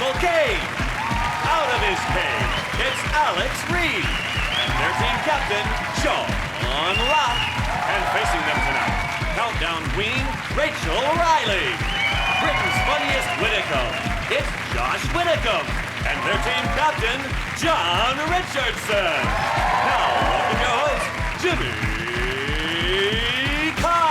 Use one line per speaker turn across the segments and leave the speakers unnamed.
Russell Kane. Out of his cage, it's Alex Reid. And their team captain, Sean Locke. And facing them tonight, Countdown Queen, Rachel Riley. Britain's funniest Widdicombe, it's Josh Widdicombe. And their team captain, John Richardson. Now, welcome your host, Jimmy Carr.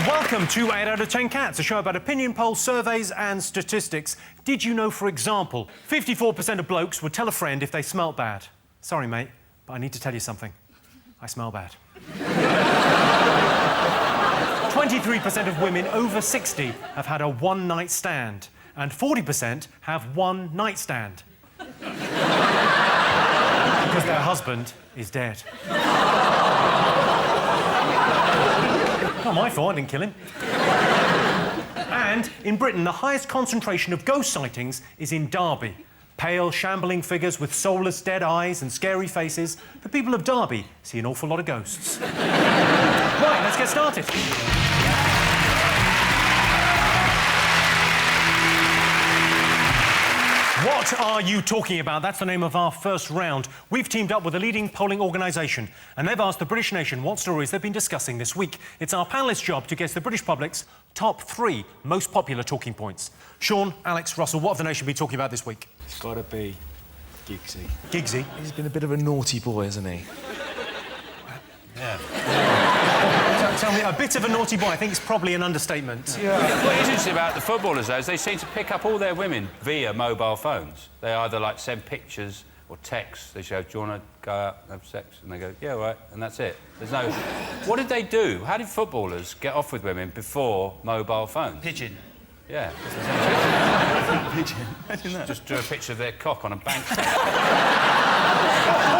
Welcome to 8 out of 10 Cats, a show about opinion polls, surveys and statistics. Did you know, for example, 54% of blokes would tell a friend if they smelt bad? Sorry, mate, but I need to tell you something. I smell bad. 23% of women over 60 have had a one-night stand, and 40% have one nightstand. Because their husband is dead. Not my fault, I didn't kill him. And in Britain, the highest concentration of ghost sightings is in Derby. Pale, shambling figures with soulless dead eyes and scary faces. The people of Derby see an awful lot of ghosts. Right, let's get started. What are you talking about? That's the name of our first round. We've teamed up with a leading polling organisation, and they've asked the British nation what stories they've been discussing this week. It's our panellists' job to guess the British public's top 3 most popular talking points. Sean, Alex, Russell, what have the nation been talking about this week?
It's got to be Giggsy.
Giggsy?
He's been a bit of a naughty boy, hasn't he?
Yeah. Tell me, a bit of a naughty boy, I think it's probably an understatement.
Yeah. What is interesting about the footballers, though, is they seem to pick up all their women via mobile phones. They either, like, send pictures or texts. They say, do you want to go out and have sex? And they go, yeah, all right, and that's it. There's no... What did they do? How did footballers get off with women before mobile phones?
Pigeon.
Yeah.
Pigeon.
Just drew a picture of their cock on a bank statement.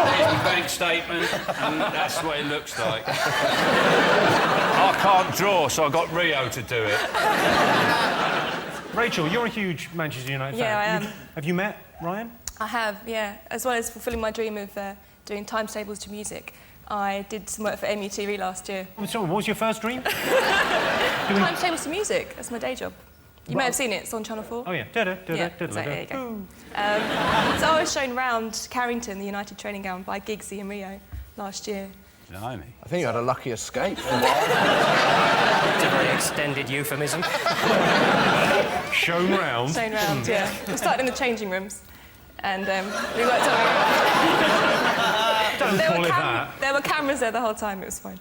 There's the bank statement, and that's what it looks like. I can't draw, so I got Rio to do it.
Rachel, you're a huge Manchester United fan.
Yeah, I am.
Have you met Ryan?
I have, yeah. As well as fulfilling my dream of doing timetables to music, I did some work for MUTV last year.
I'm sorry, what was your first dream?
Timetables to music, that's my day job. You may have seen it, it's on Channel 4.
Oh, yeah.
There you go. So I was shown round Carrington, the United training ground, by Giggsy and Rio last year.
Blimey.
I think you had a lucky escape.
It's a very extended euphemism.
Shown round?
Shown round, yeah. We started in the changing rooms, and we worked our way around.
Don't call it that.
There were cameras there the whole time, it was fine.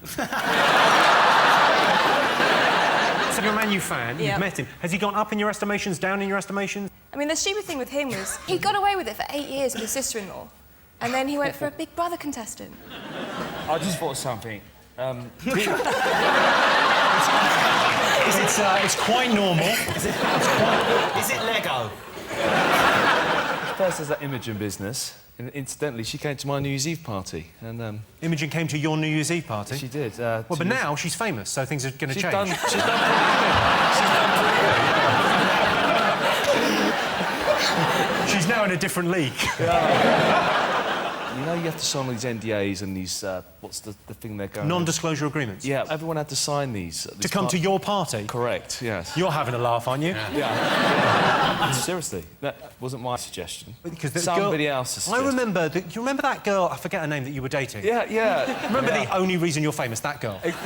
So you're a Man U fan,
Yeah.
You've met him. Has he gone up in your estimations, down in your estimations?
I mean, the stupid thing with him was he got away with it for 8 years with his sister-in-law, and then he went for a Big Brother contestant.
I just thought of something.
It's quite normal.
Is it Lego?
First, there's that Imogen business. And incidentally, she came to my New Year's Eve party, and
Imogen came to your New Year's Eve party?
she did.
Well, but now she's famous, so things are going to change.
She's done pretty good.
She's now in a different league.
You know, you have to sign all these NDAs and these, what's the thing they're going...
Non-disclosure agreements?
Yeah, everyone had to sign these.
To come to your party?
Correct, yes.
You're having a laugh, aren't you?
Yeah. Seriously, that wasn't my suggestion.
Because the
somebody
girl,
else's
I
suggestion.
remember... Do you remember that girl? I forget her name that you were dating.
Yeah, yeah.
Remember the only reason you're famous? That girl. Don't be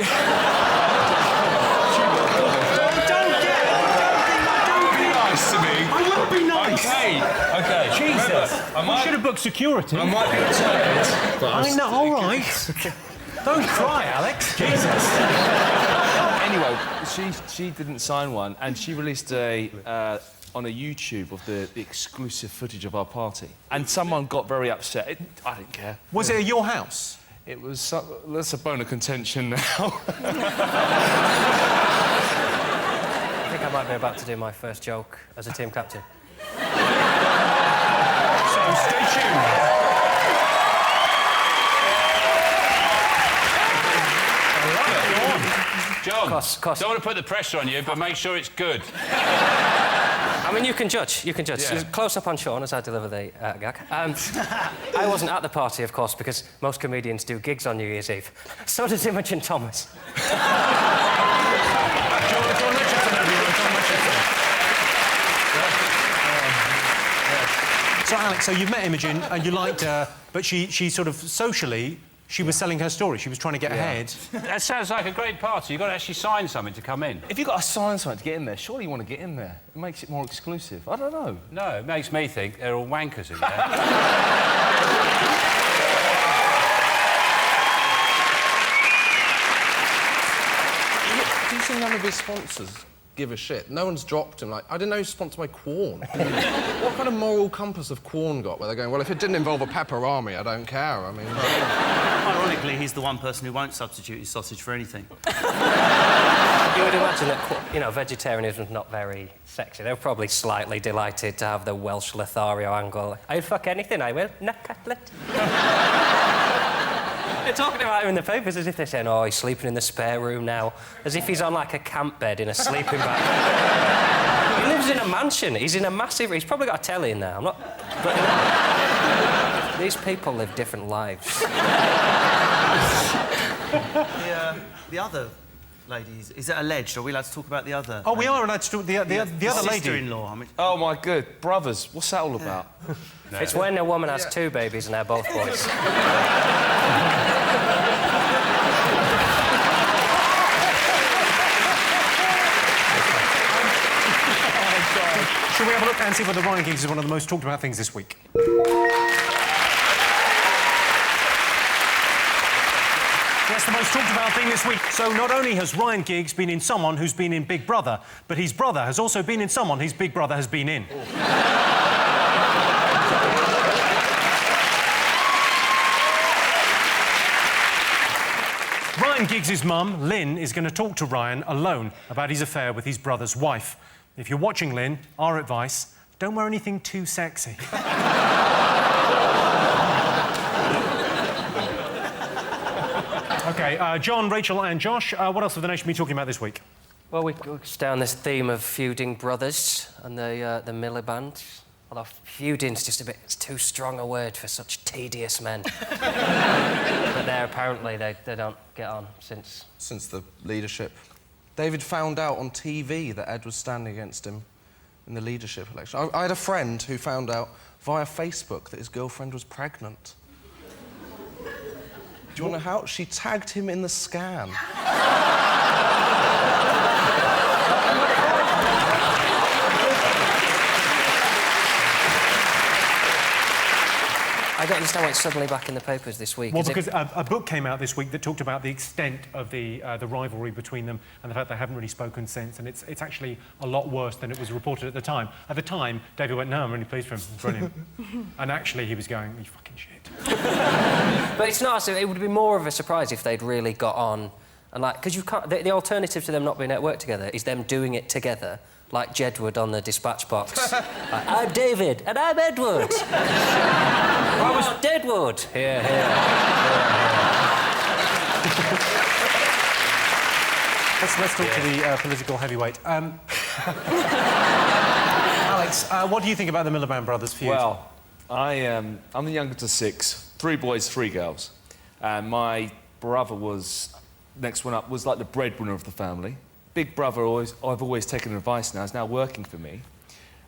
nice to me.
I will be nice.
Okay.
Jesus. We should have booked security.
I might be tired, but
I know, all right. Don't cry, Alex. Jesus.
Anyway, she didn't sign one, and she released on a YouTube of the exclusive footage of our party. And someone got very upset. I didn't care.
Was it at your house?
It was... that's a bone of contention now.
I think I might be about to do my first joke as a team captain.
So stay tuned.
John,
Cost.
don't want to put the pressure on you, but make sure it's good.
I mean, you can judge.
Yeah.
Close up on Sean as I deliver the gag. I wasn't at the party, of course, because most comedians do gigs on New Year's Eve. So does Imogen Thomas.
John, So, Alex, so you've met Imogen and you liked her, but she sort of socially, she was selling her story. She was trying to get ahead.
That sounds like a great party. You've got to actually sign something to come in.
If you've got to sign something to get in there, surely you want to get in there. It makes it more exclusive. I don't know.
No, it makes me think they're all wankers in there.
Do you see none of his sponsors give a shit? No one's dropped him. Like, I didn't know he was sponsored by Quorn. What kind of moral compass have Quorn got where they're going, well, if it didn't involve a pepperami, I don't care. I mean...
Ironically, he's the one person who won't substitute his sausage for anything.
You would imagine that, you know, vegetarianism's not very sexy. They're probably slightly delighted to have the Welsh Lothario angle. I'll fuck anything, I will. No cutlet. They're talking about him in the papers as if they're saying, oh, he's sleeping in the spare room now. As if he's on, like, a camp bed in a sleeping bag. He lives in a mansion. He's in a massive... He's probably got a telly in there. I'm not... But, these people live different lives.
The other ladies... Is it alleged? Are we allowed to talk about the other?
Oh, we are allowed to talk the other lady.
Sister-in-law, I mean...
Oh, my good. Brothers. What's that all about?
No. It's when a woman has two babies and they're both boys.
Shall we have a look and see whether Ryan Giggs is one of the most talked about things this week? That's the most talked about thing this week. So not only has Ryan Giggs been in someone who's been in Big Brother, but his brother has also been in someone his Big Brother has been in. Ryan Giggs' mum, Lynn, is going to talk to Ryan alone about his affair with his brother's wife. If you're watching, Lynn, our advice, don't wear anything too sexy. OK, John, Rachel and Josh, what else have the nation been talking about this week?
Well, we go down this theme of feuding brothers and the Miliband. Although feuding's just a bit... It's too strong a word for such tedious men. But they're apparently, they don't get on since...
Since the leadership. David found out on TV that Ed was standing against him in the leadership election. I had a friend who found out via Facebook that his girlfriend was pregnant. Do you want to know how? She tagged him in the scam.
I don't understand why it's suddenly back in the papers this week.
Well, because a book came out this week that talked about the extent of the rivalry between them and the fact they haven't really spoken since, and it's actually a lot worse than it was reported at the time. At the time, David went, no, I'm really pleased for him, brilliant. And actually, he was going, you fucking shit.
But it's not, it would be more of a surprise if they'd really got on, and like, because you can't, the alternative to them not being able to work together is them doing it together, like Jedward on the dispatch box. Like, I'm David, and I'm Edward. I was Deadwood. Here.
Let's talk to the political heavyweight. Alex, what do you think about the Miliband brothers feud?
Well, I'm the youngest of 6, 3 boys, 3 girls. And my brother was, next one up, was like the breadwinner of the family. Big brother, I've always taken advice now, is now working for me.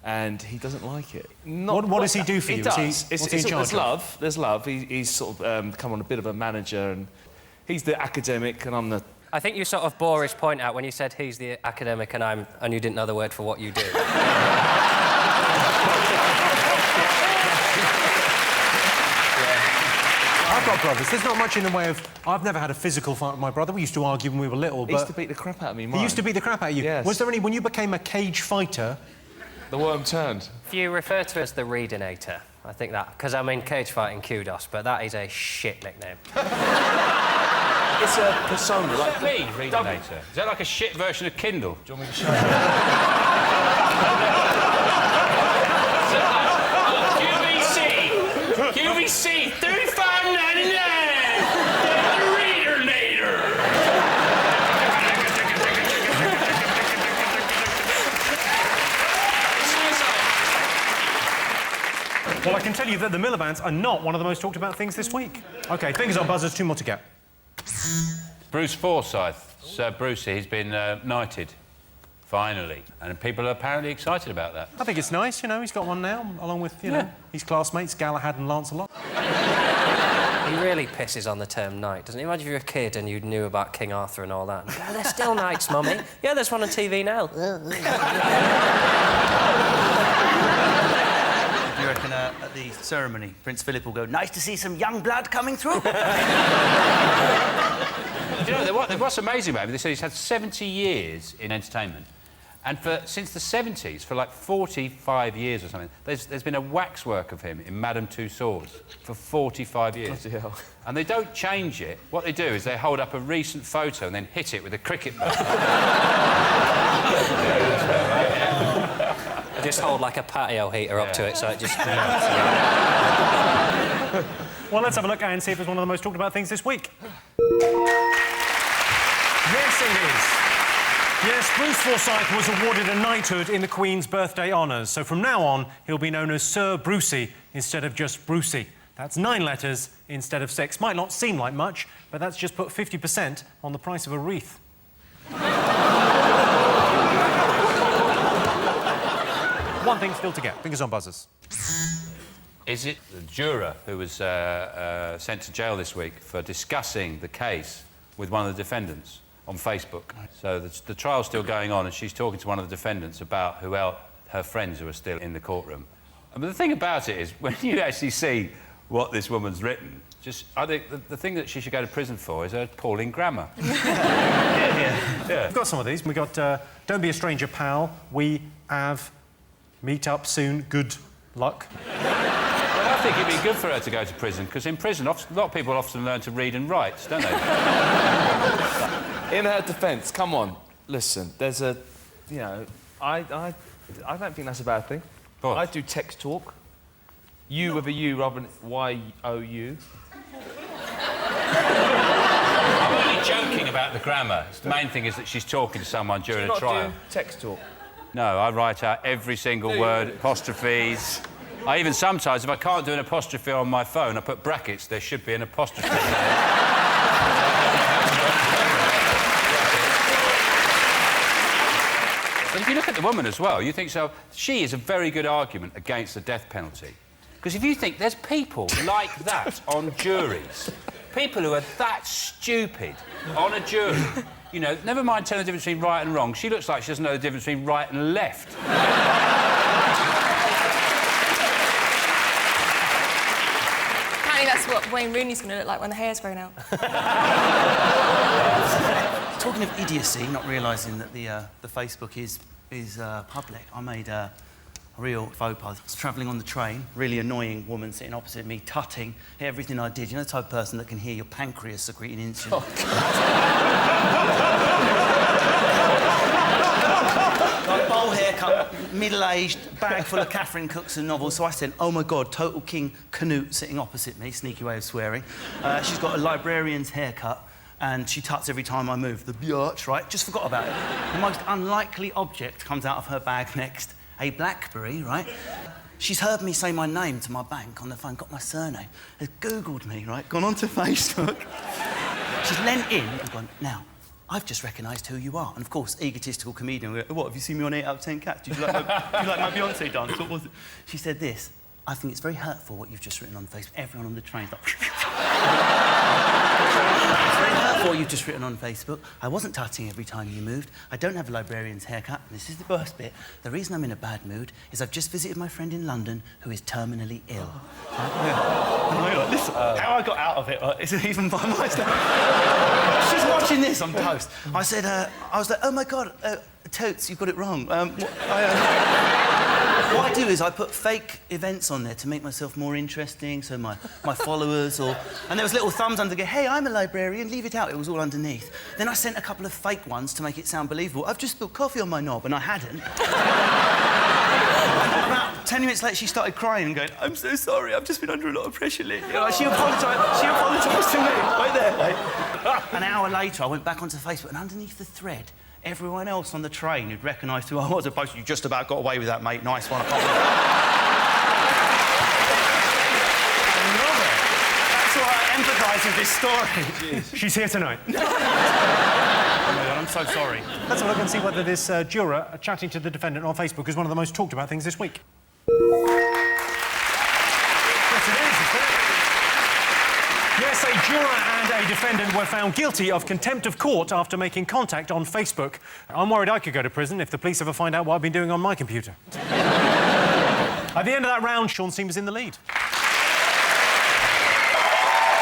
And he doesn't like it.
What does he do for you?
He does.
What's he in charge of?
There's love. He's sort of come on a bit of a manager, and he's the academic, and I'm the...
I think you sort of bore his point out when you said he's the academic and you didn't know the word for what you do.
I've got brothers. There's not much in the way of... I've never had a physical fight with my brother. We used to argue when we were little, but...
He used to beat the crap out of me,
He used to beat the crap out of you?
Yes.
Was there any... When you became a cage fighter...
The worm turned.
If you refer to it as the Reidinator, I think that... Because I'm in cage fighting kudos, but that is a shit nickname.
It's a persona, like...
Me, Reidinator. Is that like a shit version of Kindle? Do you want me to show you? QVC, $35.99! The Reidinator!
Well, I can tell you that the Milibands are not one of the most talked about things this week. OK, fingers on buzzers, 2 more to get.
Bruce Forsyth. Sir Brucey, he's been knighted. finally. And people are apparently excited about that.
I think it's nice, you know, he's got one now, along with, you know, his classmates, Galahad and Lancelot.
He really pisses on the term knight, doesn't he? Imagine if you were a kid and you knew about King Arthur and all that. Yeah, they're still knights, Mummy. Yeah, there's one on TV now.
Do you reckon at the ceremony, Prince Philip will go, "Nice to see some young blood coming through"?
Do you know, what's amazing about him, they said he's had 70 years in entertainment. And since the 70s, for like 45 years or something, there's been a waxwork of him in Madame Tussauds for 45 years.
Bloody hell.
And they don't change it. What they do is they hold up a recent photo and then hit it with a cricket bat.
They just hold like a patio heater up to it, so it just...
Well, let's have a look and see if it's one of the most talked about things this week. Yes, it is. Yes, Bruce Forsyth was awarded a knighthood in the Queen's birthday honours, so from now on, he'll be known as Sir Brucey instead of just Brucey. That's 9 letters instead of 6. Might not seem like much, but that's just put 50% on the price of a wreath. One thing still to get. Fingers on buzzers.
Is it the juror who was sent to jail this week for discussing the case with one of the defendants on Facebook? So the trial's still going on and she's talking to one of the defendants about who else, her friends who are still in the courtroom. But the thing about it is, when you actually see what this woman's written, I think the thing that she should go to prison for is her appalling grammar. Yeah.
We've got some of these. We've got Don't Be a Stranger, Pal. We have Meet Up Soon, Good Luck.
Well, I think it'd be good for her to go to prison, because in prison, a lot of people often learn to read and write, don't they?
In her defence, come on, listen, there's a... You know, I don't think that's a bad thing.
What?
I do text talk. You with a U rather than Y-O-U.
I'm only joking about the grammar. The main thing is that she's talking to someone during a trial.
Do text talk.
No, I write out every single word, apostrophes. I even sometimes, if I can't do an apostrophe on my phone, I put brackets, there should be an apostrophe there. But if you look at the woman as well, you think so. She is a very good argument against the death penalty. Because if you think there's people like that on juries, people who are that stupid on a jury, you know, never mind telling the difference between right and wrong, she looks like she doesn't know the difference between right and left.
Apparently that's what Wayne Rooney's going to look like when the hair's grown out.
Talking of idiocy, not realising that the Facebook is public, I made a real faux pas. I was travelling on the train, really annoying woman sitting opposite me, tutting everything I did. You know the type of person that can hear your pancreas secreting insulin? Like bowl haircut, middle-aged, bag full of Catherine Cookson novels. So I said, "Oh my God, Total King Canute sitting opposite me." Sneaky way of swearing. She's got a librarian's haircut. And she tuts every time I move. The biatch, right? Just forgot about it. The most unlikely object comes out of her bag next. A BlackBerry, right? She's heard me say my name to my bank on the phone, got my surname, has Googled me, right? Gone onto Facebook. She's leant in and gone, "Now, I've just recognised who you are." And of course, egotistical comedian, "What, have you seen me on 8 out of 10 Cats? Did you like my Beyonce dance? What was it?" She said this: "I think it's very hurtful what you've just written on Facebook." Everyone on the train's like... It's very hurtful what you've just written on Facebook. I wasn't tutting every time you moved. I don't have a librarian's haircut. And this is the worst bit. The reason I'm in a bad mood is I've just visited my friend in London who is terminally ill. Like, listen, how I got out of it isn't even by my stuff. She's watching this, I'm toast. I said, I was like, "Oh my God, Totes, you've got it wrong." What I do is I put fake events on there to make myself more interesting, so my followers or... And there was little thumbs under, "Hey, I'm a librarian, leave it out." It was all underneath. Then I sent a couple of fake ones to make it sound believable. "I've just spilled coffee on my knob," and I hadn't. About 10 minutes later, she started crying and going, "I'm so sorry, I've just been under a lot of pressure lately." You know, she apologised to me, right there. Right? An hour later, I went back onto Facebook, and underneath the thread, everyone else on the train who'd recognised who I was had posted, "You just about got away with that, mate. Nice one." I love it. That's why I empathise with this story.
She's here tonight.
Oh my God, I'm so sorry.
Let's have a look and see whether this juror chatting to the defendant on Facebook is one of the most talked about things this week. Yes, it is. Yes, a juror and a defendant were found guilty of contempt of court after making contact on Facebook. I'm worried I could go to prison if the police ever find out what I've been doing on my computer. At the end of that round, Sean seems in the lead.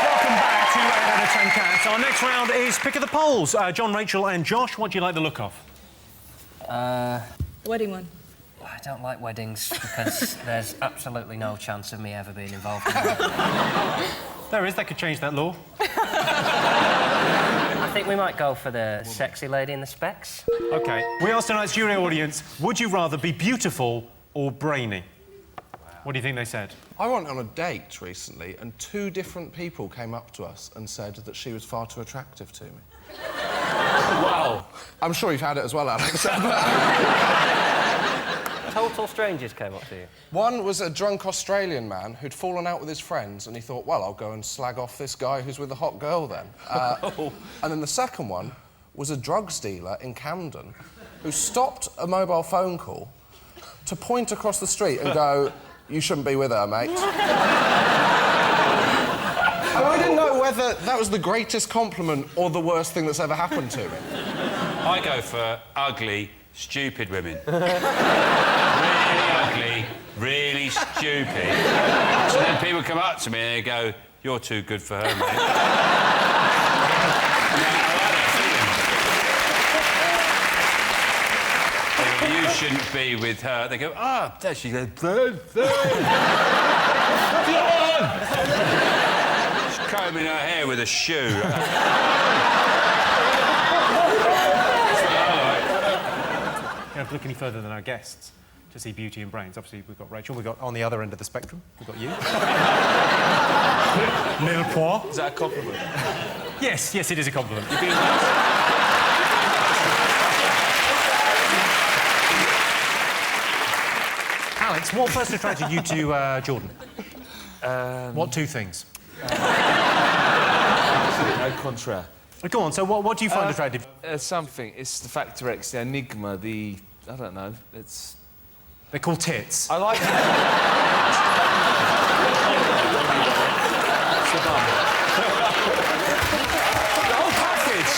Welcome back to 8 out of 10 Cats. Our next round is Pick of the Polls. John, Rachel and Josh, what do you like the look of?
The wedding one.
I don't like weddings because there's absolutely no chance of me ever being involved in one.
There is, they could change that law.
I think we might go for the sexy lady in the specs.
OK. We asked tonight's jury audience, would you rather be beautiful or brainy? What do you think they said?
I went on a date recently and 2 different people came up to us and said that she was far too attractive to me.
Wow.
I'm sure you've had it as well, Alex.
Total strangers came up to you.
One was a drunk Australian man who'd fallen out with his friends and he thought, well, I'll go and slag off this guy who's with a hot girl then. And then the second one was a drugs dealer in Camden who stopped a mobile phone call to point across the street and go, you shouldn't be with her, mate. And I didn't know whether that was the greatest compliment or the worst thing that's ever happened to me.
I go for ugly, stupid women. Really ugly, really stupid. So then people come up to me and they go, you're too good for her, mate. You shouldn't be with her. They go, there she goes. She's combing her hair with a shoe.
You don't have to look any further than our guests to see beauty and brains. Obviously, we've got Rachel. We've got, on the other end of the spectrum, we've got you. Nil point.
Is that a compliment?
Yes, yes, it is a compliment. Alex, what first attracted you to Jordan? What 2 things?
No contraire.
Go on, so what do you find attractive?
Something. It's the Factor X, the enigma, the... I don't know. It's...
They're called tits.
I like it. The whole package.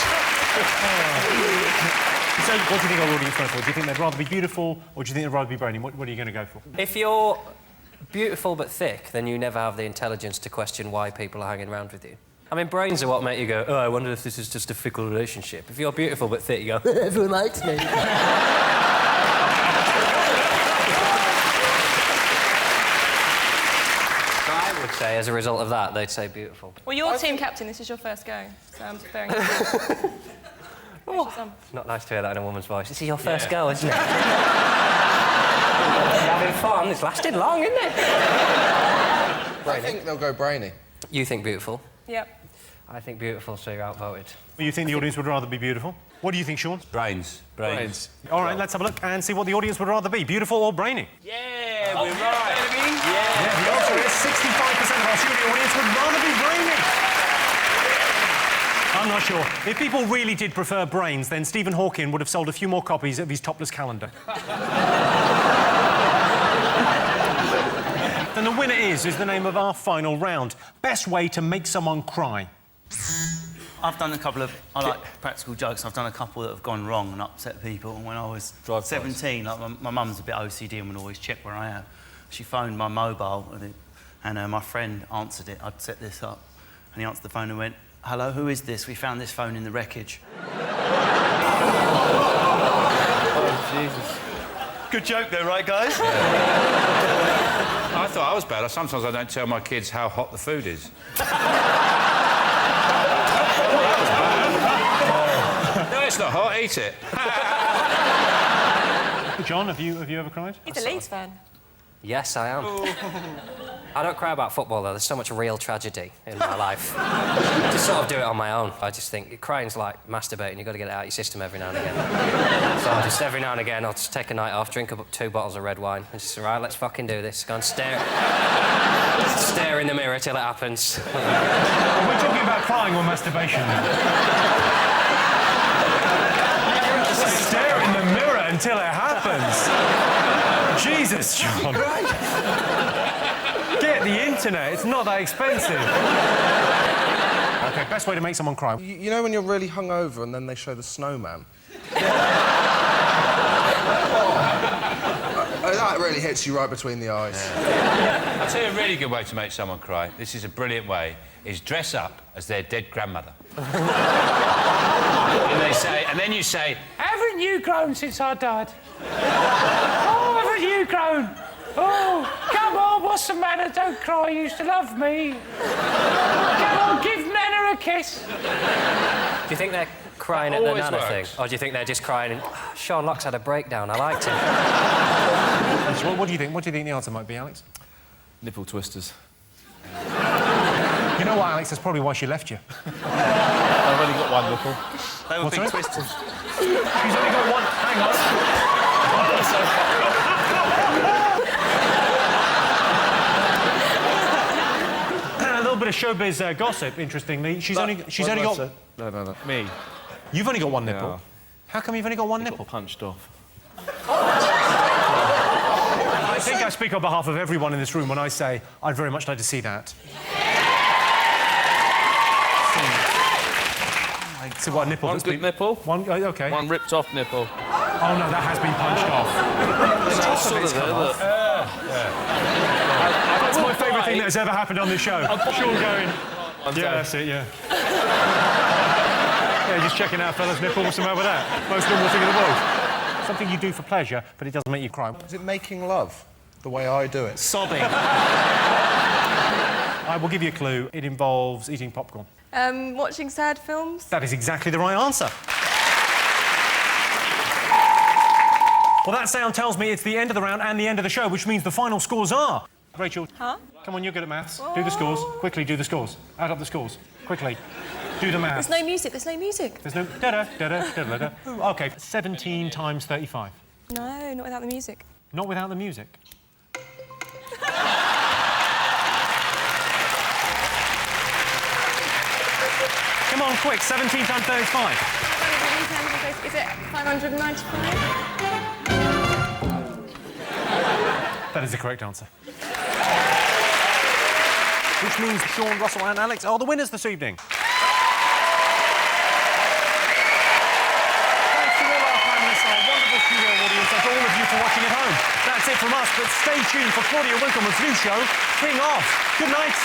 So, what do you think our audience goes for? Do you think they'd rather be beautiful or do you think they'd rather be brainy? What are you going to go for?
If you're beautiful but thick, then you never have the intelligence to question why people are hanging around with you. I mean, brains are what make you go, oh, I wonder if this is just a fickle relationship. If you're beautiful but thick, you go, everyone likes me. I would say, as a result of that, they'd say beautiful.
Well, you're team captain. This is your first go, so I'm preparing you.
Not nice to hear that in a woman's voice. This is your first go, isn't it? You're having fun. It's lasted long, isn't it?
I think they'll go brainy.
You think beautiful?
Yep.
I think beautiful, so you're outvoted.
You think the audience would rather be beautiful? What do you think, Sean?
Brains.
All right, let's have a look and see what the audience would rather be, beautiful or brainy.
Yeah, we're right.
Yeah, the answer is 65% of our studio audience would rather be brainy. I'm not sure. If people really did prefer brains, then Stephen Hawking would have sold a few more copies of his topless calendar. Then the winner is the name of our final round. Best way to make someone cry.
I've done a couple of... I like practical jokes. I've done a couple that have gone wrong and upset people. And when I was 17, like, my mum's a bit OCD and would always check where I am. She phoned my mobile and my friend answered it. I'd set this up. And he answered the phone and went, hello, who is this? We found this phone in the wreckage.
Oh, Jesus.
Good joke though, right, guys?
I thought I was bad. Sometimes I don't tell my kids how hot the food is. No, it's not hot. Eat it.
John, have you ever cried?
He's a Leeds fan.
Yes, I am. I don't cry about football, though. There's so much real tragedy in my life. Just sort of do it on my own. I just think crying's like masturbating. You've got to get it out of your system every now and again. So just every now and again, I'll just take a night off, drink up 2 bottles of red wine, and just, right, let's fucking do this. Go and stare in the mirror till it happens.
We're talking about crying or masturbation. until it happens. Jesus, John. Get the internet. It's not that expensive. OK, best way to make someone cry.
You know when you're really hungover and then they show the snowman? That really hits you right between the eyes.
I'll tell you a really good way to make someone cry. This is a brilliant way. Is dress up as their dead grandmother. and then you say, haven't you grown since I died? Oh, haven't you grown? Oh, come on, what's the matter? Don't cry, you used to love me. Come on, give Nana a kiss.
Do you think they're crying at the Nana thing? Or do you think they're just crying and, oh, Sean Locke's had a breakdown, I liked him?
What do you think? What do you think the answer might be, Alex?
Nipple twisters.
You know what, Alex? That's probably why she left you.
I've only got one nipple.
They were big twisters.
She's only got one. Hang on. A little bit of showbiz gossip, interestingly. She's only got...
No. Me.
You've only got one nipple?
Yeah.
How come you've only got one nipple?
Got punched off.
I think I speak on behalf of everyone in this room when I say I'd very much like to see that. So what, nipple?
One good nipple.
One, OK.
One ripped off nipple.
Oh, no, that has been punched off. That's my favourite thing that has ever happened on this show. Sean going... Yeah, that's it, yeah. Yeah, just checking out fellas' nipple. What's the matter with that? Most normal thing in the world. Something you do for pleasure, but it doesn't make you cry.
Is it making love, the way I do it?
Sobbing.
I will give you a clue. It involves eating popcorn.
Watching sad films.
That is exactly the right answer. Well, that sound tells me it's the end of the round and the end of the show, which means the final scores are... Rachel, come on, you're good at maths.
Whoa.
Do the scores. Quickly, do the scores. Add up the scores. Quickly. Do the maths.
There's no music, there's no music.
There's no... da-da. Ooh, OK, 17 times 35.
No, not without the music.
Not without the music. Come on, quick, 17 times 35.
Is it 595?
That is the correct answer. Which means Sean, Russell and Alex are the winners this evening. Thanks to all our panellists, our wonderful studio audience, and to all of you for watching at home. That's it from us, but stay tuned for Claudia Winkleman's new show, King Of. Good night.